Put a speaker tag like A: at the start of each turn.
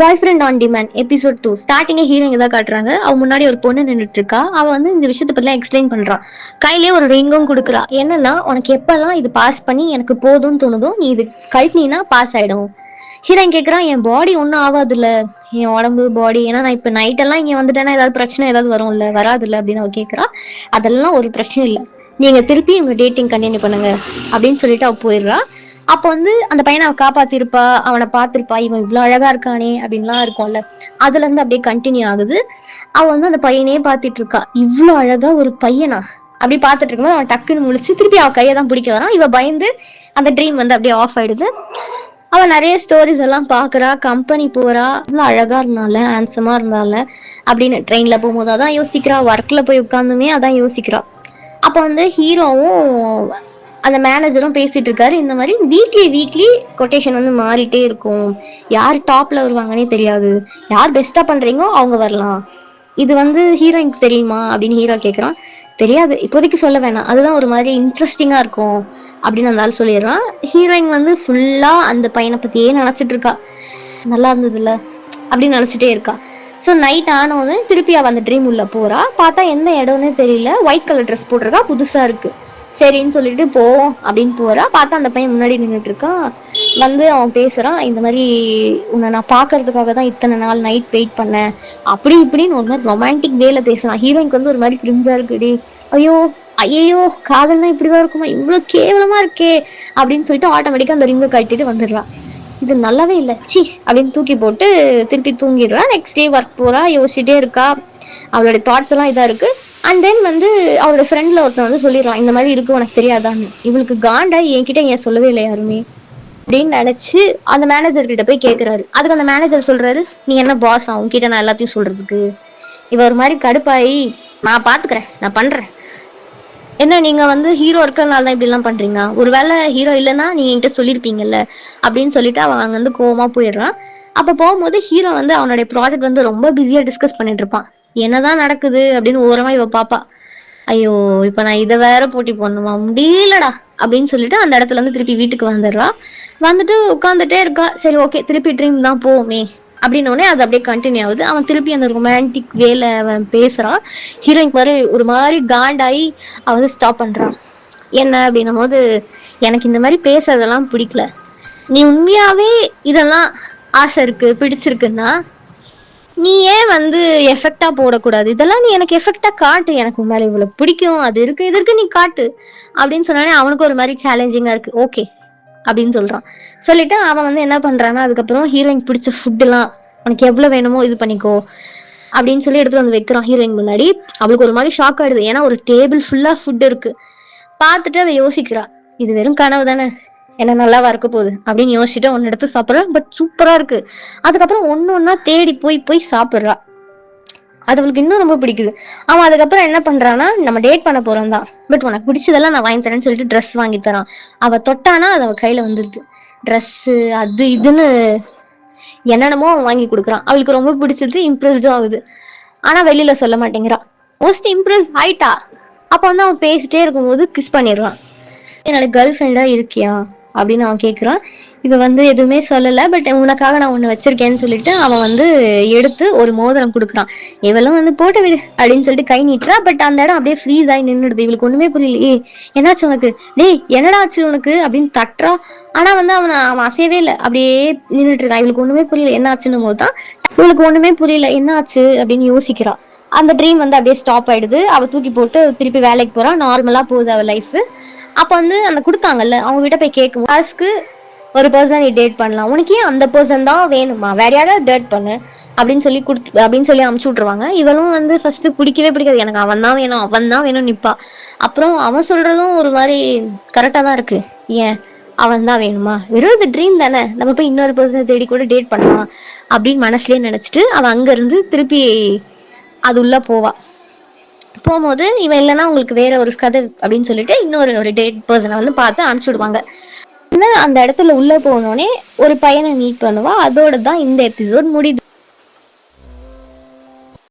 A: Bye friend on demand episode 2 ஸ்டார்டிங்கே ஹீரோயிங் தான் காட்டுறாங்க. அவ முன்னாடி ஒரு பொண்ணு நின்றுட்டு இருக்கா. அவ வந்து இந்த விஷயத்தை பத்தி எக்ஸ்பிளைன் பண்றான். கையிலேயே ஒரு ரிங்கும் கொடுக்குறா. என்னன்னா, உனக்கு எப்பெல்லாம் இது பாஸ் பண்ணி எனக்கு போதும்னு தோணுதோ நீ இது கழட்டினா பாஸ் ஆயிடும். ஹீரோயின் கேட்கறான், என் பாடி ஒன்றும் ஆகாதுல்ல, என் உடம்பு பாடி, ஏன்னா நான் இப்போ நைட்டெல்லாம் இங்கே வந்துட்டேன்னா ஏதாவது பிரச்சனை ஏதாவது வரும்ல, வராதுல்ல அப்படின்னு அவ கேட்கறா. அதெல்லாம் ஒரு பிரச்சனையும் இல்லை, நீங்க திருப்பி உங்க டேட்டிங் கண்டினியூ பண்ணுங்க அப்படின்னு சொல்லிட்டு அவ போயிடுறா. அப்போ வந்து அந்த பையனை அவ காப்பாத்திருப்பா, அவனை பார்த்திருப்பா, இவன் இவ்வளவு அழகா இருக்கானே அப்படின்லாம் இருக்கும்ல. அதுல இருந்து அப்படியே கண்டினியூ ஆகுது. அவ வந்து அந்த பையனையே பார்த்துட்டு இருக்கா. இவ்வளவு அழகா ஒரு பையனா அப்படி பார்த்துட்டு இருக்கும்போது அவன் டக்குன்னு முழிச்சு திருப்பி அவ கையை தான் பிடிக்க வரான். இவ பயந்து அந்த ட்ரீம் வந்து அப்படியே ஆஃப் ஆயிடுது. அவ நிறைய ஸ்டோரிஸ் எல்லாம் பாக்குறா, கம்பெனி போறா, இவ்வளவு அழகா இருந்தால, ஹேண்ட்ஸமா இருந்தால அப்படின்னு ட்ரெயின்ல போகும்போது அதான் யோசிக்கிறா, ஒர்க்ல போய் உட்காந்துமே அதான் யோசிக்கிறா. அப்ப வந்து ஹீரோவும் அந்த மேனேஜரும் பேசிட்டு இருக்காரு. இந்த மாதிரி வீக்லி கொட்டேஷன் வந்து மாறிட்டே இருக்கும், யார் டாப்ல வருவாங்கன்னே தெரியாது, யார் பெஸ்டா பண்றீங்களோ அவங்க வரலாம், இது வந்து ஹீரோயினுக்கு தெரியுமா அப்படின்னு ஹீரோ கேட்குறான். தெரியாது, இப்போதைக்கு சொல்ல வேணாம், அதுதான் ஒரு மாதிரி இன்ட்ரெஸ்டிங்கா இருக்கும் அப்படின்னு அந்த சொல்லிடுறான். ஹீரோயின் வந்து ஃபுல்லா அந்த பையனை பத்தியே நினைச்சிட்டு இருக்கா. நல்லா இருந்ததுல அப்படின்னு நினைச்சிட்டே இருக்கா. ஸோ நைட் ஆனோன்னு திருப்பி அவ அந்த ட்ரீம் உள்ள போறா. பார்த்தா எந்த இடம்னு தெரியல, ஒயிட் கலர் ட்ரெஸ் போட்டிருக்கா, புதுசா இருக்கு. சரின்னு சொல்லிட்டு போவோம் அப்படின்னு போறா. பார்த்தா அந்த பையன் முன்னாடி நின்றுட்டு இருக்கான். வந்து அவன் பேசுறான், இந்த மாதிரி உன்னை நான் பாக்குறதுக்காக தான் இத்தனை நாள் நைட் வெயிட் பண்ணேன் அப்படி இப்படின்னு ஒரு மாதிரி ரொமான்டிக் வேல பேசுறான். ஹீரோயினுக்கு வந்து ஒரு மாதிரி கிரிஞ்சா இருக்குடி, ஐயோ ஐயோ காதல்னா இப்படிதான் இருக்குமா, இவ்வளவு கேவலமா இருக்கே அப்படின்னு சொல்லிட்டு ஆட்டோமேட்டிக்கா அந்த ரிங்கை கட்டிட்டு வந்துடுறான். இது நல்லாவே இல்லை, சி அப்படின்னு தூக்கி போட்டு திருப்பி தூங்கிடுறா. நெக்ஸ்ட் டே ஒர்க் போறா, யோசிச்சுட்டே இருக்கா, அவளோட தாட்ஸ் எல்லாம் இதா இருக்கு. அண்ட் தென் வந்து அவரோட ஃப்ரெண்ட்ல ஒருத்தன் வந்து சொல்லிடுறான், இந்த மாதிரி இருக்கு உனக்கு தெரியாதான்னு. இவளுக்கு காண்டா, என்கிட்ட ஏன் சொல்லவே இல்லை யாருமே அப்படின்னு நினைச்சு அந்த மேனேஜர் கிட்ட போய் கேட்கிறாரு. அதுக்கு அந்த மேனேஜர் சொல்றாரு, நீ என்ன பாஸ் உன்கிட்ட நான் எல்லாத்தையும் சொல்றதுக்கு. இவ ஒரு மாதிரி கடுப்பாயி, நான் பாத்துக்கிறேன், நான் பண்றேன், என்ன நீங்க வந்து ஹீரோ இருக்கிறதுனால தான் இப்படி எல்லாம் பண்றீங்க, ஒருவேளை ஹீரோ இல்லைன்னா நீங்க என்கிட்ட சொல்லியிருப்பீங்கல்ல அப்படின்னு சொல்லிட்டு அவன் அங்க வந்து கோவமா போயிடுறான். அப்ப போகும்போது ஹீரோ வந்து அவனுடைய ப்ராஜெக்ட் வந்து ரொம்ப பிஸியா டிஸ்கஸ் பண்ணிட்டு இருப்பான். என்னதான் நடக்குது அப்படின்னு ஓரமா இவ பாப்பா. ஐயோ இப்ப நான் இதை வேற போட்டி போடணுமா, முடியலடா அப்படின்னு சொல்லிட்டு அந்த இடத்துல இருந்து திருப்பி வீட்டுக்கு வந்துடுறா. வந்துட்டு உட்காந்துட்டே இருக்கா. சரி ஓகே, திருப்பி ட்ரீம் தான் போவோமே அப்படின்னோடனே அது அப்படியே கண்டினியூ ஆகுது. அவன் திருப்பி அந்த ரொமான்டிக் வேலை அவன் பேசுறான். ஹீரோயின் மாதிரி ஒரு மாதிரி காண்டாயி அவன் வந்து ஸ்டாப் பண்றான். என்ன அப்படின்னும் போது, எனக்கு இந்த மாதிரி பேசுறதெல்லாம் பிடிக்கல, நீ உண்மையாவே இதெல்லாம் ஆசை இருக்கு பிடிச்சிருக்குன்னா நீ ஏன் வந்து எஃபெக்டா போடக்கூடாது, இதெல்லாம் நீ எனக்கு எஃபெக்டா காட்டு, எனக்கு மேல இவ்வளவு பிடிக்கும், அது இருக்கு இது இருக்கு நீ காட்டு அப்படின்னு சொன்னானே அவனுக்கு ஒரு மாதிரி சேலஞ்சிங்கா இருக்கு. ஓகே அப்படின்னு சொல்றான். சொல்லிட்டு அவன் வந்து என்ன பண்றான்னா, அதுக்கப்புறம் ஹீரோயின் பிடிச்ச ஃபுட் எல்லாம் உனக்கு எவ்வளவு வேணுமோ இது பண்ணிக்கோ அப்படின்னு சொல்லி எடுத்துட்டு வந்து வைக்கிறான் ஹீரோயின் முன்னாடி. அவளுக்கு ஒரு மாதிரி ஷாக் ஆயிடுது, ஏன்னா ஒரு டேபிள் ஃபுல்லா ஃபுட் இருக்கு. பார்த்துட்டு அவ யோசிக்கிறா, இது வெறும் கனவு தானே, என்ன நல்லாவா இருக்க போகுது அப்படின்னு யோசிச்சுட்டு ஒன்னு எடுத்து சாப்பிட்றா. பட் சூப்பரா இருக்கு. அதுக்கப்புறம் ஒன்னா தேடி போய் சாப்பிட்றா. அது அவளுக்கு இன்னும் ரொம்ப பிடிக்குது. அவன் அதுக்கப்புறம் என்ன பண்றான்னா, நம்ம டேட் பண்ண போறோம் தான், பட் உனக்கு பிடிச்சதெல்லாம் நான் வாங்கி தரேன்னு சொல்லிட்டு ட்ரெஸ் வாங்கி தரான். அவ தொட்டானா அது அவ கையில வந்துருது. ட்ரெஸ்ஸு அது இதுன்னு என்னென்னமோ அவன் வாங்கி கொடுக்குறான். அவளுக்கு ரொம்ப பிடிச்சது, இம்ப்ரெஸ்டும் ஆகுது. ஆனா வெளியில சொல்ல மாட்டேங்கிறா. மோஸ்ட் இம்ப்ரெஸ் ஆயிட்டா. அப்ப வந்து அவன் பேசிட்டே இருக்கும்போது கிஸ் பண்ணிடுறான். என்னோட கேர்ள் ஃப்ரெண்டா இருக்கியா அப்படின்னு அவன் கேட்குறான். இவ வந்து எதுவுமே சொல்லலை, பட் உனக்காக நான் ஒன்று வச்சிருக்கேன்னு சொல்லிட்டு அவன் வந்து எடுத்து ஒரு மோதிரம் கொடுக்குறான். இவளும் வந்து போட்டு விடு அப்படின்னு சொல்லிட்டு கை நீட்டுறா. பட் அந்த இடம் அப்படியே ஃப்ரீஸ் ஆகி நின்றுடுது. இவளுக்கு ஒண்ணுமே புரியலையே, என்னாச்சு உனக்கு, டேய் என்னடா ஆச்சு உனக்கு அப்படின்னு தட்டுறா. ஆனா வந்து அவன் அசையவே இல்லை, அப்படியே நின்றுட்டு இருக்கான். இவளுக்கு ஒண்ணுமே புரியல என்ன ஆச்சுன்னு போது தான் இவளுக்கு ஒண்ணுமே புரியல என்ன ஆச்சு அப்படின்னு யோசிக்கிறா. அந்த ட்ரீம் வந்து அப்படியே ஸ்டாப் ஆயிடுது. அவ தூக்கி போட்டு திருப்பி வேலைக்கு போறா. நார்மலா போகுது அவ லைஃப். அப்ப வந்து அந்த கொடுத்தாங்கல்ல, அவங்க கிட்ட போய் கேட்கும் டாஸ்க்கு, ஒரு பர்சன் நீ டேட் பண்ணலாம், உனக்கு ஏன் அந்த பர்சன் தான் வேணுமா, வேற யாராவது டேட் பண்ணு அப்படின்னு சொல்லி அமுச்சு விட்டுருவாங்க. இவளும் வந்து ஃபர்ஸ்ட் பிடிக்கவே பிடிக்காது, எனக்கு அவன் தான் வேணும் நிப்பா. அப்புறம் அவன் சொல்றதும் ஒரு மாதிரி கரெக்டா தான் இருக்கு, ஏன் அவன் தான் வேணுமா, வெறும் இது ட்ரீம் தானே, நம்ம போய் இன்னொரு பர்சனை தேடி கூட டேட் பண்ணலாம் அப்படின்னு மனசுலயே நினைச்சிட்டு அவன் அங்க இருந்து திருப்பி அது உள்ள போவா. போகும்போது இவன் இல்லைன்னா உங்களுக்கு வேற ஒரு கதை அப்படின்னு சொல்லிட்டு இன்னொரு டேட் பர்சனை வந்து பார்த்து அனுப்பிச்சு விடுவாங்க. அந்த இடத்துல உள்ள போனோடனே ஒரு பையனை மீட் பண்ணுவா. அதோட தான் இந்த எபிசோட் முடியுது.